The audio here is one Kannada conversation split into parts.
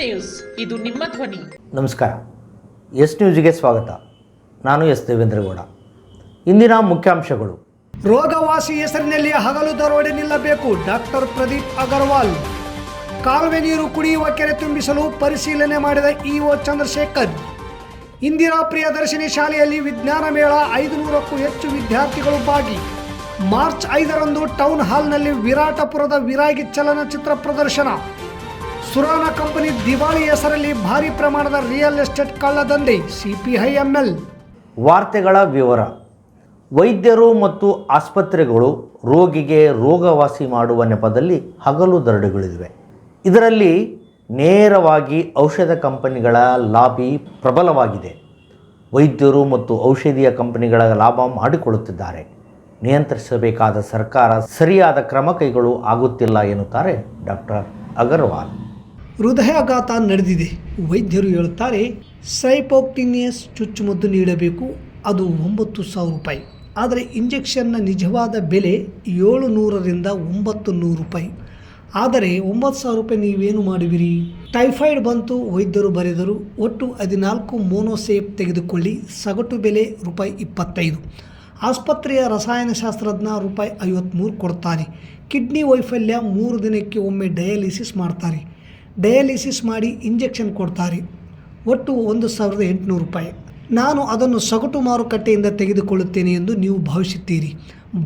ನ್ಯೂಸ್, ಇದು ನಿಮ್ಮ ಧ್ವನಿ. ನಮಸ್ಕಾರ. ಎಸ್ ನ್ಯೂಸ್ಗೆ ಸ್ವಾಗತ. ನಾನು ಎಸ್ ದೇವೇಂದ್ರಗೌಡ. ಇಂದಿನ ಮುಖ್ಯಾಂಶಗಳು. ರೋಗವಾಸಿ ಹೆಸರಿನಲ್ಲಿ ಹಗಲು ದರೋಡೆ ನಿಲ್ಲಬೇಕು, ಡಾಕ್ಟರ್ ಪ್ರದೀಪ್ ಅಗರ್ವಾಲ್. ಕಾಲುವೆ ನೀರು ಕುಡಿಯುವ ಕೆರೆ ತುಂಬಿಸಲು ಪರಿಶೀಲನೆ ಮಾಡಿದ ಇಒ ಚಂದ್ರಶೇಖರ್. ಇಂದಿರಾ ಪ್ರಿಯದರ್ಶಿನಿ ಶಾಲೆಯಲ್ಲಿ ವಿಜ್ಞಾನ ಮೇಳ, 500ಕ್ಕೂ ಹೆಚ್ಚು ವಿದ್ಯಾರ್ಥಿಗಳು ಭಾಗಿ. ಮಾರ್ಚ್ 5ರಂದು ಟೌನ್ ಹಾಲ್ನಲ್ಲಿ ವಿರಾಟಪುರದ ವಿರಾಗಿ ಚಲನಚಿತ್ರ ಪ್ರದರ್ಶನ. ಸುರಾನ ಕಂಪನಿ ದಿವಾಳಿ ಹೆಸರಲ್ಲಿ ಭಾರಿ ಪ್ರಮಾಣದ ರಿಯಲ್ ಎಸ್ಟೇಟ್ ಕಳ್ಳದಂಧೆ, ಸಿಪಿಐಎಂಎಲ್. ವಾರ್ತೆಗಳ ವಿವರ. ವೈದ್ಯರು ಮತ್ತು ಆಸ್ಪತ್ರೆಗಳು ರೋಗಿಗೆ ರೋಗವಾಸಿ ಮಾಡುವ ನೆಪದಲ್ಲಿ ಹಗಲು ದರೋಡೆಗಳಿವೆ. ಇದರಲ್ಲಿ ನೇರವಾಗಿ ಔಷಧ ಕಂಪನಿಗಳ ಲಾಬಿ ಪ್ರಬಲವಾಗಿದೆ. ವೈದ್ಯರು ಮತ್ತು ಔಷಧೀಯ ಕಂಪನಿಗಳ ಲಾಭ ಮಾಡಿಕೊಳ್ಳುತ್ತಿದ್ದಾರೆ. ನಿಯಂತ್ರಿಸಬೇಕಾದ ಸರ್ಕಾರ ಸರಿಯಾದ ಕ್ರಮ ಕೈಗೊಳ್ಳು ಆಗುತ್ತಿಲ್ಲ ಎನ್ನುತ್ತಾರೆ ಡಾಕ್ಟರ್ ಅಗರ್ವಾಲ್. ಹೃದಯಾಘಾತ ನಡೆದಿದೆ. ವೈದ್ಯರು ಹೇಳುತ್ತಾರೆ, ಸೈಪೋಕ್ಟಿನಿಯಸ್ ಚುಚ್ಚುಮದ್ದು ನೀಡಬೇಕು, ಅದು 9,000 ರೂಪಾಯಿ. ಆದರೆ ಇಂಜೆಕ್ಷನ್ನ ನಿಜವಾದ ಬೆಲೆ 700ರಿಂದ 900 ರೂಪಾಯಿ. ಆದರೆ 9,000 ರೂಪಾಯಿ ನೀವೇನು ಮಾಡುವಿರಿ? ಟೈಫಾಯ್ಡ್ ಬಂತು, ವೈದ್ಯರು ಬರೆದರು, ಒಟ್ಟು 14 ಮೋನೋಸೇಪ್ ತೆಗೆದುಕೊಳ್ಳಿ, ಸಗಟು ಬೆಲೆ ₹25. ಆಸ್ಪತ್ರೆಯ ರಸಾಯನಶಾಸ್ತ್ರಜ್ಞ ₹53 ಕೊಡ್ತಾನೆ. ಕಿಡ್ನಿ ವೈಫಲ್ಯ, 3 ದಿನಕ್ಕೆ ಒಮ್ಮೆ ಡಯಾಲಿಸಿಸ್ ಮಾಡ್ತಾರೆ. ಡಯಾಲಿಸಿಸ್ ಮಾಡಿ ಇಂಜೆಕ್ಷನ್ ಕೊಡ್ತಾರೆ. ಒಟ್ಟು 1,800 ರೂಪಾಯಿ. ನಾನು ಅದನ್ನು ಸಗಟು ಮಾರುಕಟ್ಟೆಯಿಂದ ತೆಗೆದುಕೊಳ್ಳುತ್ತೇನೆ ಎಂದು ನೀವು ಭಾವಿಸುತ್ತೀರಿ.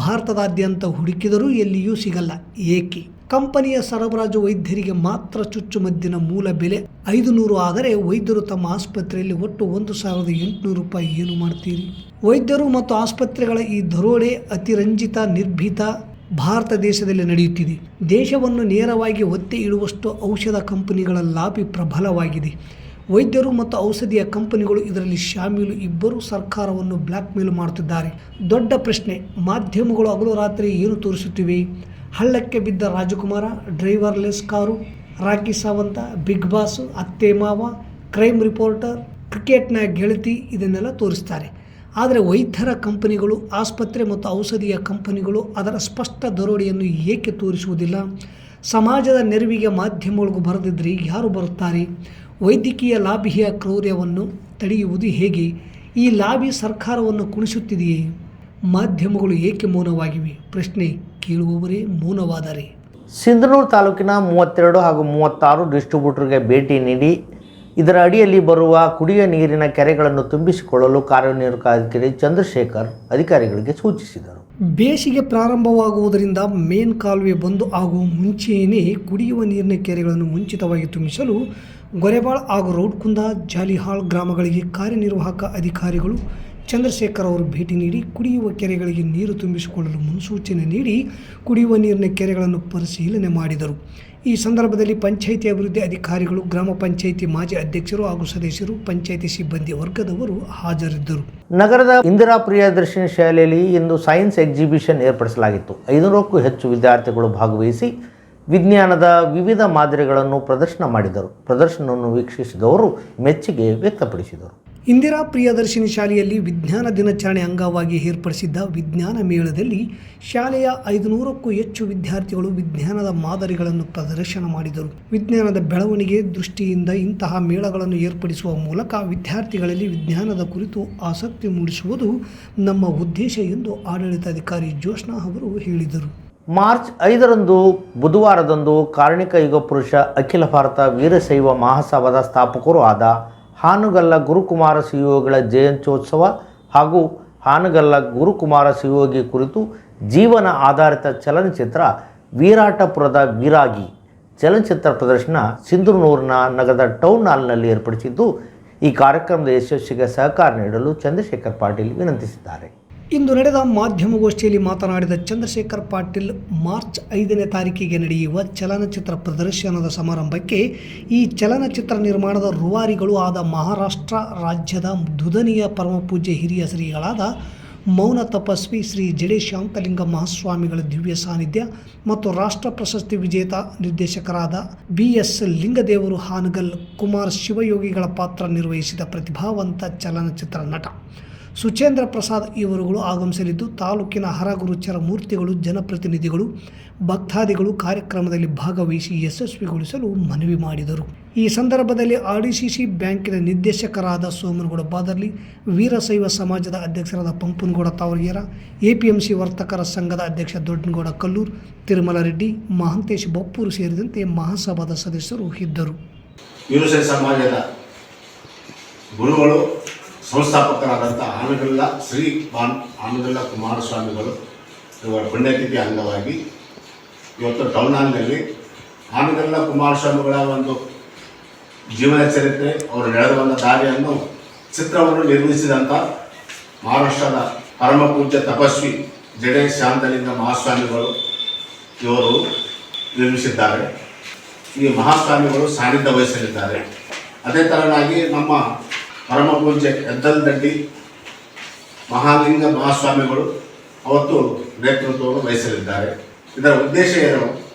ಭಾರತದಾದ್ಯಂತ ಹುಡುಕಿದರೂ ಎಲ್ಲಿಯೂ ಸಿಗಲ್ಲ. ಏಕೆ? ಕಂಪನಿಯ ಸರಬರಾಜು ವೈದ್ಯರಿಗೆ ಮಾತ್ರ ಚುಚ್ಚುಮದ್ದಿನ ಮೂಲ ಬೆಲೆ 500 ಆದರೆ ವೈದ್ಯರು ತಮ್ಮ ಆಸ್ಪತ್ರೆಯಲ್ಲಿ ಒಟ್ಟು 1,800 ರೂಪಾಯಿ ಏನು ಮಾಡ್ತೀರಿ? ವೈದ್ಯರು ಮತ್ತು ಆಸ್ಪತ್ರೆಗಳ ಈ ದರೋಡೆ ಅತಿರಂಜಿತ, ನಿರ್ಭೀತ ಭಾರತ ದೇಶದಲ್ಲಿ ನಡೆಯುತ್ತಿದೆ. ದೇಶವನ್ನು ನೇರವಾಗಿ ಒತ್ತೆ ಇಡುವಷ್ಟು ಔಷಧ ಕಂಪನಿಗಳ ಲಾಬಿ ಪ್ರಬಲವಾಗಿದೆ. ವೈದ್ಯರು ಮತ್ತು ಔಷಧಿಯ ಕಂಪನಿಗಳು ಇದರಲ್ಲಿ ಶಾಮೀಲು. ಇಬ್ಬರು ಸರ್ಕಾರವನ್ನು ಬ್ಲ್ಯಾಕ್ ಮೇಲ್ ಮಾಡುತ್ತಿದ್ದಾರೆ. ದೊಡ್ಡ ಪ್ರಶ್ನೆ, ಮಾಧ್ಯಮಗಳು ಹಗಲು ರಾತ್ರಿ ಏನು ತೋರಿಸುತ್ತಿವೆ? ಹಳ್ಳಕ್ಕೆ ಬಿದ್ದ Rajakumara, driverless car, Rakhi Sawant, Bigg Boss, ಅತ್ತೆ ಮಾವ, ಕ್ರೈಮ್ ರಿಪೋರ್ಟರ್, ಕ್ರಿಕೆಟ್ನ ಗೆಳತಿ, ಇದನ್ನೆಲ್ಲ ತೋರಿಸ್ತಾರೆ. ಆದರೆ ವೈದ್ಯರ ಕಂಪನಿಗಳು, ಆಸ್ಪತ್ರೆ ಮತ್ತು ಔಷಧಿಯ ಕಂಪನಿಗಳು ಅದರ ಸ್ಪಷ್ಟ ದರೋಡೆಯನ್ನು ಏಕೆ ತೋರಿಸುವುದಿಲ್ಲ? ಸಮಾಜದ ನೆರವಿಗೆ ಮಾಧ್ಯಮಗಳಿಗೂ ಬರದಿದ್ದರೆ ಯಾರು ಬರುತ್ತಾರೆ? ವೈದ್ಯಕೀಯ ಲಾಬಿಯ ಕ್ರೌರ್ಯವನ್ನು ತಡೆಯುವುದು ಹೇಗೆ? ಈ ಲಾಬಿ ಸರ್ಕಾರವನ್ನು ಕುಣಿಸುತ್ತಿದೆಯೇ? ಮಾಧ್ಯಮಗಳು ಏಕೆ ಮೌನವಾಗಿವೆ? ಪ್ರಶ್ನೆ ಕೇಳುವವರೇ ಮೌನವಾದರೆ. ಸಿಂಧನೂರು ತಾಲೂಕಿನ 32 ಹಾಗೂ 36 ಡಿಸ್ಟ್ರಿಬ್ಯೂಟರ್ಗೆ ಭೇಟಿ ನೀಡಿ ಇದರ ಅಡಿಯಲ್ಲಿ ಬರುವ ಕುಡಿಯುವ ನೀರಿನ ಕೆರೆಗಳನ್ನು ತುಂಬಿಸಿಕೊಳ್ಳಲು ಕಾರ್ಯನಿರ್ವಾಹಕ ಅಧಿಕಾರಿ ಚಂದ್ರಶೇಖರ್ ಅಧಿಕಾರಿಗಳಿಗೆ ಸೂಚಿಸಿದರು. ಬೇಸಿಗೆ ಪ್ರಾರಂಭವಾಗುವುದರಿಂದ ಮೇನ್ ಕಾಲುವೆ ಬಂದು ಆಗುವ ಮುಂಚೆಯೇ ಕುಡಿಯುವ ನೀರಿನ ಕೆರೆಗಳನ್ನು ಮುಂಚಿತವಾಗಿ ತುಂಬಿಸಲು ಗೊರೆಬಾಳ್ ಹಾಗೂ ರೌಡ್ಕುಂದ, ಜಾಲಿಹಾಳ್ ಗ್ರಾಮಗಳಿಗೆ ಕಾರ್ಯನಿರ್ವಾಹಕ ಅಧಿಕಾರಿಗಳು ಚಂದ್ರಶೇಖರ್ ಅವರು ಭೇಟಿ ನೀಡಿ ಕುಡಿಯುವ ಕೆರೆಗಳಿಗೆ ನೀರು ತುಂಬಿಸಿಕೊಳ್ಳಲು ಮುನ್ಸೂಚನೆ ನೀಡಿ ಕುಡಿಯುವ ನೀರಿನ ಕೆರೆಗಳನ್ನು ಪರಿಶೀಲನೆ ಮಾಡಿದರು. ಈ ಸಂದರ್ಭದಲ್ಲಿ ಪಂಚಾಯಿತಿ ಅಭಿವೃದ್ಧಿ ಅಧಿಕಾರಿಗಳು, ಗ್ರಾಮ ಪಂಚಾಯಿತಿ ಮಾಜಿ ಅಧ್ಯಕ್ಷರು ಹಾಗೂ ಸದಸ್ಯರು, ಪಂಚಾಯಿತಿ ಸಿಬ್ಬಂದಿ ವರ್ಗದವರು ಹಾಜರಿದ್ದರು. ನಗರದ ಇಂದಿರಾ ಪ್ರಿಯದರ್ಶಿನಿ ಶಾಲೆಯಲ್ಲಿ ಇಂದು ಸೈನ್ಸ್ ಎಕ್ಸಿಬಿಷನ್ ಏರ್ಪಡಿಸಲಾಗಿತ್ತು. 500ಕ್ಕೂ ಹೆಚ್ಚು ವಿದ್ಯಾರ್ಥಿಗಳು ಭಾಗವಹಿಸಿ ವಿಜ್ಞಾನದ ವಿವಿಧ ಮಾದರಿಗಳನ್ನು ಪ್ರದರ್ಶನ ಮಾಡಿದರು. ಪ್ರದರ್ಶನವನ್ನು ವೀಕ್ಷಿಸಿದವರು ಮೆಚ್ಚುಗೆ ವ್ಯಕ್ತಪಡಿಸಿದರು. ಇಂದಿರಾ ಪ್ರಿಯದರ್ಶಿನಿ ಶಾಲೆಯಲ್ಲಿ ವಿಜ್ಞಾನ ದಿನಾಚರಣೆ ಅಂಗವಾಗಿ ಏರ್ಪಡಿಸಿದ್ದ ವಿಜ್ಞಾನ ಮೇಳದಲ್ಲಿ ಶಾಲೆಯ 500ಕ್ಕೂ ಹೆಚ್ಚು ವಿದ್ಯಾರ್ಥಿಗಳು ವಿಜ್ಞಾನದ ಮಾದರಿಗಳನ್ನು ಪ್ರದರ್ಶನ ಮಾಡಿದರು. ವಿಜ್ಞಾನದ ಬೆಳವಣಿಗೆ ದೃಷ್ಟಿಯಿಂದ ಇಂತಹ ಮೇಳಗಳನ್ನು ಏರ್ಪಡಿಸುವ ಮೂಲಕ ವಿದ್ಯಾರ್ಥಿಗಳಲ್ಲಿ ವಿಜ್ಞಾನದ ಕುರಿತು ಆಸಕ್ತಿ ಮೂಡಿಸುವುದು ನಮ್ಮ ಉದ್ದೇಶ ಎಂದು ಆಡಳಿತಾಧಿಕಾರಿ ಜೋಷ್ನಾ ಅವರು ಹೇಳಿದರು. ಮಾರ್ಚ್ 5ರಂದು ಬುಧವಾರದಂದು ಕಾರ್ಣಿಕ ಯುಗ ಪುರುಷ ಅಖಿಲ ಭಾರತ ವೀರಶೈವ ಮಹಾಸಭಾದ ಸ್ಥಾಪಕರೂ ಆದ ಹಾನಗಲ್ಲ ಗುರುಕುಮಾರ ಶಿವಯೋಗಿಗಳ ಜಯಂತ್ಯೋತ್ಸವ ಹಾಗೂ ಹಾನಗಲ್ಲ ಗುರುಕುಮಾರ ಶಿವಯೋಗಿ ಕುರಿತು ಜೀವನ ಆಧಾರಿತ ಚಲನಚಿತ್ರ ವಿರಾಟಪುರದ ವಿರಾಗಿ ಚಲನಚಿತ್ರ ಪ್ರದರ್ಶನ ಸಿಂಧನೂರಿನ ನಗರದ ಟೌನ್ ಹಾಲ್ನಲ್ಲಿ ಏರ್ಪಡಿಸಿದ್ದು, ಈ ಕಾರ್ಯಕ್ರಮದ ಯಶಸ್ಸಿಗೆ ಸಹಕಾರ ನೀಡಲು ಚಂದ್ರಶೇಖರ್ ಪಾಟೀಲ್ ವಿನಂತಿಸಿದ್ದಾರೆ. ಇಂದು ನಡೆದ ಮಾಧ್ಯಮಗೋಷ್ಠಿಯಲ್ಲಿ ಮಾತನಾಡಿದ ಚಂದ್ರಶೇಖರ್ ಪಾಟೀಲ್, ಮಾರ್ಚ್ 5ನೇ ತಾರೀಕಿಗೆ ನಡೆಯುವ ಚಲನಚಿತ್ರ ಪ್ರದರ್ಶನದ ಸಮಾರಂಭಕ್ಕೆ ಈ ಚಲನಚಿತ್ರ ನಿರ್ಮಾಣದ ರೂವಾರಿಗಳು ಆದ ಮಹಾರಾಷ್ಟ್ರ ರಾಜ್ಯದ ದುಧನಿಯ ಪರಮಪೂಜ್ಯ ಹಿರಿಯ ಶ್ರೀಗಳಾದ ಮೌನ ತಪಸ್ವಿ ಶ್ರೀ ಜಡೆ ಶಾಂತಲಿಂಗ ಮಹಾಸ್ವಾಮಿಗಳ ದಿವ್ಯ ಸಾನ್ನಿಧ್ಯ ಮತ್ತು ರಾಷ್ಟ್ರ ಪ್ರಶಸ್ತಿ ವಿಜೇತ ನಿರ್ದೇಶಕರಾದ BS ಲಿಂಗದೇವರು ಹಾನಗಲ್ ಕುಮಾರ್ ಶಿವಯೋಗಿಗಳ ಪಾತ್ರ ನಿರ್ವಹಿಸಿದ ಪ್ರತಿಭಾವಂತ ಚಲನಚಿತ್ರ ನಟ ಸುಚೇಂದ್ರ ಪ್ರಸಾದ್ ಇವರುಗಳು ಆಗಮಿಸಲಿದ್ದು ತಾಲೂಕಿನ ಹರಗುರುಚರ ಮೂರ್ತಿಗಳು, ಜನಪ್ರತಿನಿಧಿಗಳು, ಭಕ್ತಾದಿಗಳು ಕಾರ್ಯಕ್ರಮದಲ್ಲಿ ಭಾಗವಹಿಸಿ ಯಶಸ್ವಿಗೊಳಿಸಲು ಮನವಿ ಮಾಡಿದರು. ಈ ಸಂದರ್ಭದಲ್ಲಿ RDCC ಬ್ಯಾಂಕಿನ ನಿರ್ದೇಶಕರಾದ ಸೋಮನಗೌಡ ಬಾದರ್ಲಿ, ವೀರಶೈವ ಸಮಾಜದ ಅಧ್ಯಕ್ಷರಾದ ಪಂಪನಗೌಡ ತಾವರ್ಗೇರ, APMC ವರ್ತಕರ ಸಂಘದ ಅಧ್ಯಕ್ಷ ದೊಡ್ಡನಗೌಡ ಕಲ್ಲೂರ್, ತಿರುಮಲ ರೆಡ್ಡಿ, ಮಹಾಂತೇಶ್ ಬಪ್ಪೂರು ಸೇರಿದಂತೆ ಮಹಾಸಭಾದ ಸದಸ್ಯರು ಇದ್ದರು. ವೀರಶೈವ ಸಮಾಜದ ಗುರುಗಳು, ಸಂಸ್ಥಾಪಕರಾದಂಥ ಆನಗಲ್ಲ ಶ್ರೀ ಆನಗಲ್ಲ ಕುಮಾರಸ್ವಾಮಿಗಳು ಇವರ ಪುಣ್ಯತಿಥಿ ಅಂಗವಾಗಿ ಇವತ್ತು ಟೌನ್ ಹಾಲ್ನಲ್ಲಿ ಆನಗಲ್ಲ ಕುಮಾರಸ್ವಾಮಿಗಳ ಒಂದು ಜೀವನ ಚರಿತ್ರೆ, ಅವರು ನಡೆದು ಬಂದ ದಾರಿಯನ್ನು ಚಿತ್ರವನ್ನು ನಿರ್ಮಿಸಿದಂಥ ಮಹಾರಾಷ್ಟ್ರದ ಪರಮ ಪೂಜ್ಯ ತಪಸ್ವಿ ಜಡೆ ಶಾಂತಲಿಂಗ ಮಹಾಸ್ವಾಮಿಗಳು ಇವರು ನಿರ್ಮಿಸಿದ್ದಾರೆ. ಈ ಮಹಾಸ್ವಾಮಿಗಳು ಸಾನ್ನಿಧ್ಯ ವಹಿಸಲಿದ್ದಾರೆ. ಅದೇ ಥರನಾಗಿ ನಮ್ಮ ಪರಮ ಪೂಜ್ಯ ಎದ್ದಲ್ದಂಡಿ ಮಹಾಲಿಂಗ ಮಹಾಸ್ವಾಮಿಗಳು ಅವತ್ತು ನೇತೃತ್ವವನ್ನು ವಹಿಸಲಿದ್ದಾರೆ. ಇದರ ಉದ್ದೇಶ ಏನು?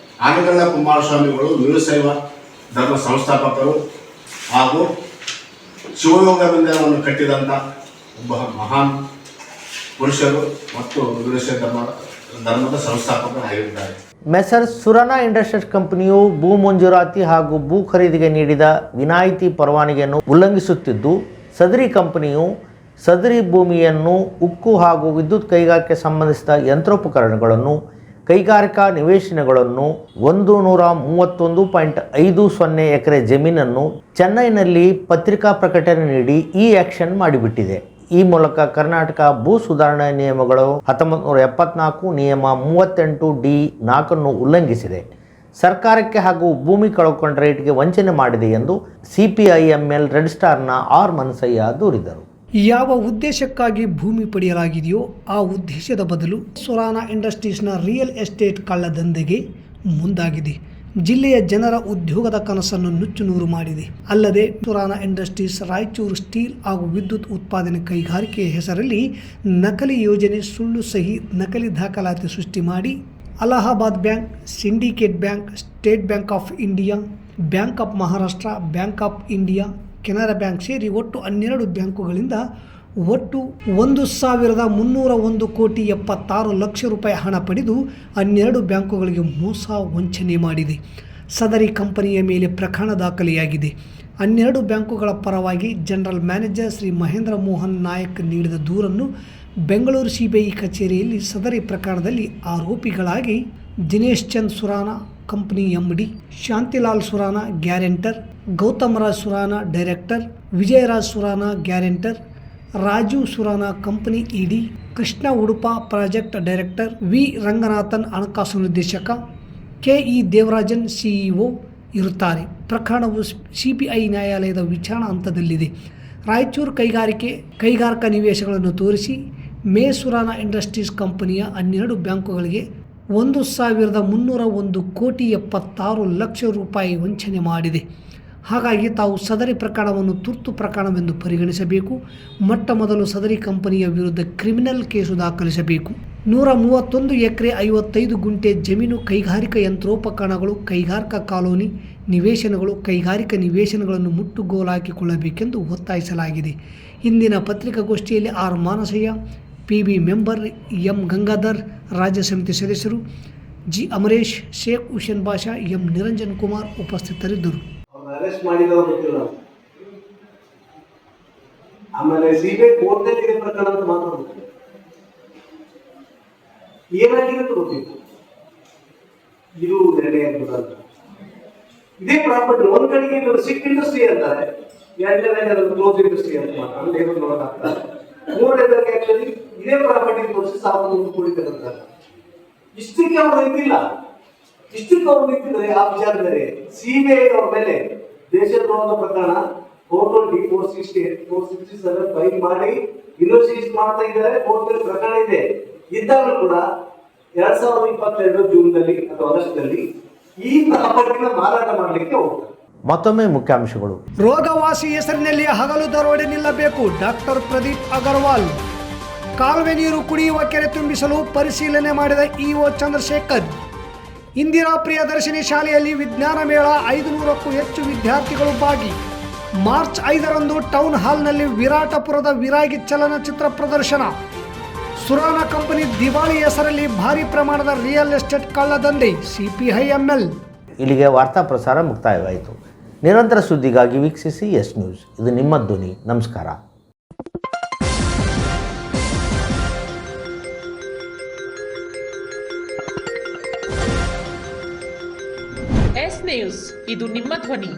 ಆನಗಲ್ಲ ಕುಮಾರಸ್ವಾಮಿಗಳು ವೀರಶೈವ ಧರ್ಮ ಸಂಸ್ಥಾಪಕರು ಹಾಗೂ ಶಿವಯೋಗ ಮಂದಿರವನ್ನು ಕಟ್ಟಿದಂಥ ಒಬ್ಬ ಮಹಾನ್ ಪುರುಷರು ಮತ್ತು ವೀರಶೈವ ಧರ್ಮದ ಸಂಸ್ಥಾಪಕರಾಗಿದ್ದಾರೆ. ಮೆಸರ್ಸ್ ಸುರನಾ ಇಂಡಸ್ಟ್ರೀಸ್ ಕಂಪನಿಯು ಭೂ ಮಂಜೂರಾತಿ ಹಾಗೂ ಭೂ ಖರೀದಿಗೆ ನೀಡಿದ ವಿನಾಯಿತಿ ಪರವಾನಗಿಯನ್ನು ಉಲ್ಲಂಘಿಸುತ್ತಿದ್ದು, ಸದರಿ ಕಂಪನಿಯು ಸದರಿ ಭೂಮಿಯನ್ನು ಉಕ್ಕು ಹಾಗೂ ವಿದ್ಯುತ್ ಕೈಗಾರಿಕೆ ಸಂಬಂಧಿಸಿದ ಯಂತ್ರೋಪಕರಣಗಳನ್ನು, ಕೈಗಾರಿಕಾ ನಿವೇಶನಗಳನ್ನು 131.50 ಎಕರೆ ಜಮೀನನ್ನು ಚೆನ್ನೈನಲ್ಲಿ ಪತ್ರಿಕಾ ಪ್ರಕಟಣೆ ನೀಡಿ ಈ ಆಕ್ಷನ್ ಮಾಡಿಬಿಟ್ಟಿದೆ. ಈ ಮೂಲಕ ಕರ್ನಾಟಕ ಭೂ ಸುಧಾರಣಾ ನಿಯಮಗಳು 1974 ನಿಯಮ 38D4 ಉಲ್ಲಂಘಿಸಿದೆ. ಸರ್ಕಾರಕ್ಕೆ ಹಾಗೂ ಭೂಮಿ ಕಳಕೊಂಡ ರೈಟ್ಗೆ ವಂಚನೆ ಮಾಡಿದೆ ಎಂದು CPIML ರೆಡ್ ಸ್ಟಾರ್ನ ಆರ್ ಮನಸಯ್ಯ ದೂರಿದರು. ಯಾವ ಉದ್ದೇಶಕ್ಕಾಗಿ ಭೂಮಿ ಪಡೆಯಲಾಗಿದೆಯೋ ಆ ಉದ್ದೇಶದ ಬದಲು ಸುರಾನಾ ಇಂಡಸ್ಟ್ರೀಸ್ನ ರಿಯಲ್ ಎಸ್ಟೇಟ್ ಕಳ್ಳದಂಧೆಗೆ ಮುಂದಾಗಿದೆ. ಜಿಲ್ಲೆಯ ಜನರ ಉದ್ಯೋಗದ ಕನಸನ್ನು ನುಚ್ಚುನೂರು ಮಾಡಿದೆ. ಅಲ್ಲದೆ ಸುರಾನಾ ಇಂಡಸ್ಟ್ರೀಸ್ ರಾಯಚೂರು ಸ್ಟೀಲ್ ಹಾಗೂ ವಿದ್ಯುತ್ ಉತ್ಪಾದನೆ ಕೈಗಾರಿಕೆಯ ಹೆಸರಲ್ಲಿ ನಕಲಿ ಯೋಜನೆ, ಸುಳ್ಳು ಸಹಿ, ನಕಲಿ ದಾಖಲಾತಿ ಸೃಷ್ಟಿ ಮಾಡಿ Allahabad bank, syndicate bank, state bank of India, bank of Maharashtra, bank of India, Canara bank ಸೇರಿ ಒಟ್ಟು 12 ಬ್ಯಾಂಕುಗಳಿಂದ ಒಟ್ಟು 1,301,76,00,000 ರೂಪಾಯಿ ಹಣ ಪಡೆದು 12 ಬ್ಯಾಂಕುಗಳಿಗೆ ಮೋಸ ವಂಚನೆ ಮಾಡಿದೆ. ಸದರಿ ಕಂಪನಿಯ ಮೇಲೆ ಪ್ರಕರಣ ದಾಖಲೆಯಾಗಿದೆ. 12 ಬ್ಯಾಂಕುಗಳ ಪರವಾಗಿ ಜನರಲ್ ಮ್ಯಾನೇಜರ್ ಶ್ರೀ ಮಹೇಂದ್ರ ಮೋಹನ್ ನಾಯಕ್ ನೀಡಿದ ದೂರನ್ನು ಬೆಂಗಳೂರು CBI ಕಚೇರಿಯಲ್ಲಿ ಸದರಿ ಪ್ರಕರಣದಲ್ಲಿ ಆರೋಪಿಗಳಾಗಿ Dinesh Chand Surana company MD, Shantilal Surana guarantor, Gautam Raj Surana director, Vijayaraj Surana guarantor, Raju Surana company ED, Krishna Udupa project director, V Ranganathan ಹಣಕಾಸು ನಿರ್ದೇಶಕ, KE ದೇವರಾಜನ್ CEO ಇರುತ್ತಾರೆ. ಪ್ರಕರಣವು CBI ನ್ಯಾಯಾಲಯದ ವಿಚಾರಣಾ ಹಂತದಲ್ಲಿದೆ. ರಾಯಚೂರು ಕೈಗಾರಿಕಾ ನಿವೇಶನಗಳನ್ನು ತೋರಿಸಿ ಸುರಾನಾ ಇಂಡಸ್ಟ್ರೀಸ್ ಕಂಪನಿಯ 12 ಬ್ಯಾಂಕುಗಳಿಗೆ 1,301,76,00,000 ರೂಪಾಯಿ ವಂಚನೆ ಮಾಡಿದೆ. ಹಾಗಾಗಿ ತಾವು ಸದರಿ ಪ್ರಕರಣವನ್ನು ತುರ್ತು ಪ್ರಕರಣವೆಂದು ಪರಿಗಣಿಸಬೇಕು. ಮೊಟ್ಟ ಮೊದಲು ಸದರಿ ಕಂಪನಿಯ ವಿರುದ್ಧ ಕ್ರಿಮಿನಲ್ ಕೇಸು ದಾಖಲಿಸಬೇಕು. 131 ಎಕರೆ 55 ಗುಂಟೆ ಜಮೀನು, ಕೈಗಾರಿಕಾ ಯಂತ್ರೋಪಕರಣಗಳು, ಕೈಗಾರಿಕಾ ಕಾಲೋನಿ ನಿವೇಶನಗಳು, ಕೈಗಾರಿಕಾ ನಿವೇಶನಗಳನ್ನು ಮುಟ್ಟುಗೋಲಾಕಿಕೊಳ್ಳಬೇಕೆಂದು ಒತ್ತಾಯಿಸಲಾಗಿದೆ. ಇಂದಿನ ಪತ್ರಿಕಾಗೋಷ್ಠಿಯಲ್ಲಿ R Manasayya, PB member M Gangadhar, ರಾಜ್ಯ ಸಮಿತಿ ಸದಸ್ಯರು G ಅಮರೇಶ್, ಶೇಖ್ ಹುಸೇನ್ ಬಾಷಾ, M ನಿರಂಜನ್ ಕುಮಾರ್ ಉಪಸ್ಥಿತರಿದ್ದರು. ಅರೆಸ್ಟ್ ಮಾಡಿದವರು ಗೊತ್ತಿಲ್ಲ. ಆಮೇಲೆ CBI ಕೋರ್ಟ್ನಲ್ಲಿ ಇದೆ ಪ್ರಕರಣ ಅಂತ ಮಾತಾಡೋದು ಏನಾಗಿದೆ ಗೊತ್ತಿತ್ತು. ಇದು ನಿರ್ಣಯ ಅಂತ ಇದೇ ಪ್ರಾಪರ್ಟಿ ಒಂದ್ ಕಡೆಗೆ ಸಿಕ್ ಇಂಡಸ್ಟ್ರಿ ಅಂತಾರೆ, ಎರಡನೇದಾಗಿ ಅದನ್ನು ಕ್ಲೋಸ್ ಇಂಡಸ್ಟ್ರಿ ಅಂತ ಮಾಡ್ತಾರೆ, ನೋಡೋದಾಗ್ತಾರೆ. ಮೂರನೇದಾಗಿ ಆಕ್ಚುಲಿ ಇದೇ ಪ್ರಾಪರ್ಟಿ ತೋರಿಸಿ 1,000 ಕೋಟಿ ತಗೊಂತಾರೆ. ಇಷ್ಟಕ್ಕೆ ಅವ್ರು ನಿಂತಿಲ್ಲ. ಇಷ್ಟಕ್ಕೆ ಅವ್ರು ನಿಂತಿದ್ರೆ ಆ ವಿಚಾರದಲ್ಲಿ CBI ಅವ್ರ ಮೇಲೆ ದೇಶದ್ರೋಹದ ಪ್ರಕರಣ ಟೋಟಲ್ D467 ಫೈಲ್ ಮಾಡಿ ಯೂನಿವರ್ಸಿಟೀಸ್ ಮಾಡ್ತಾ ಇದ್ದಾರೆ. ಕೋರ್ಟ್ ಪ್ರಕರಣ ಇದೆ ಇದ್ದಾಗಲೂ ಕೂಡ 2022 ಜೂನ್ನಲ್ಲಿ ಅಥವಾ ಆಗಸ್ಟ್ನಲ್ಲಿ ಈ ಪ್ರಾಪರ್ಟಿನ ಮಾರಾಟ ಮಾಡಲಿಕ್ಕೆ ಹೋಗ್ತಾರೆ. ಮತ್ತೊಮ್ಮೆ ಮುಖ್ಯಾಂಶಗಳು. ರೋಗವಾಸಿ ಹೆಸರಿನಲ್ಲಿ ಹಗಲು ದರೋಡೆ ನಿಲ್ಲಬೇಕು. ಡಾಕ್ಟರ್ ಪ್ರದೀಪ್ ಅಗರ್ವಾಲ್. ಕಾಲುವೆ ನೀರು ಕುಡಿಯುವ ಕೆರೆ ತುಂಬಿಸಲು ಪರಿಶೀಲನೆ ಮಾಡಿದ EO ಚಂದ್ರಶೇಖರ್. ಇಂದಿರಾ ಪ್ರಿಯದರ್ಶಿನಿ ಶಾಲೆಯಲ್ಲಿ ವಿಜ್ಞಾನ ಮೇಳ, 500ಕ್ಕೂ ಹೆಚ್ಚು ವಿದ್ಯಾರ್ಥಿಗಳು ಭಾಗಿ. ಮಾರ್ಚ್ 5ರಂದು ಟೌನ್ ಹಾಲ್ನಲ್ಲಿ ವಿರಾಟಪುರದ ವಿರಾಗಿ ಚಲನಚಿತ್ರ ಪ್ರದರ್ಶನ. ಸುರಾನ ಕಂಪನಿ ದಿವಾಳಿ ಹೆಸರಲ್ಲಿ ಭಾರಿ ಪ್ರಮಾಣದ ರಿಯಲ್ ಎಸ್ಟೇಟ್ ಕಳ್ಳದಂಧೆ, CPI-ML. ಇಲ್ಲಿಗೆ ವಾರ್ತಾ ಪ್ರಸಾರ ಮುಕ್ತಾಯವಾಯಿತು. ನಿರಂತರ ಸುದ್ದಿಗಾಗಿ ವೀಕ್ಷಿಸಿ ಎಸ್ ನ್ಯೂಸ್. ಇದು ನಿಮ್ಮ ಧ್ವನಿ. ನಮಸ್ಕಾರ. ಎಸ್ ನ್ಯೂಸ್, ಇದು ನಿಮ್ಮ ಧ್ವನಿ.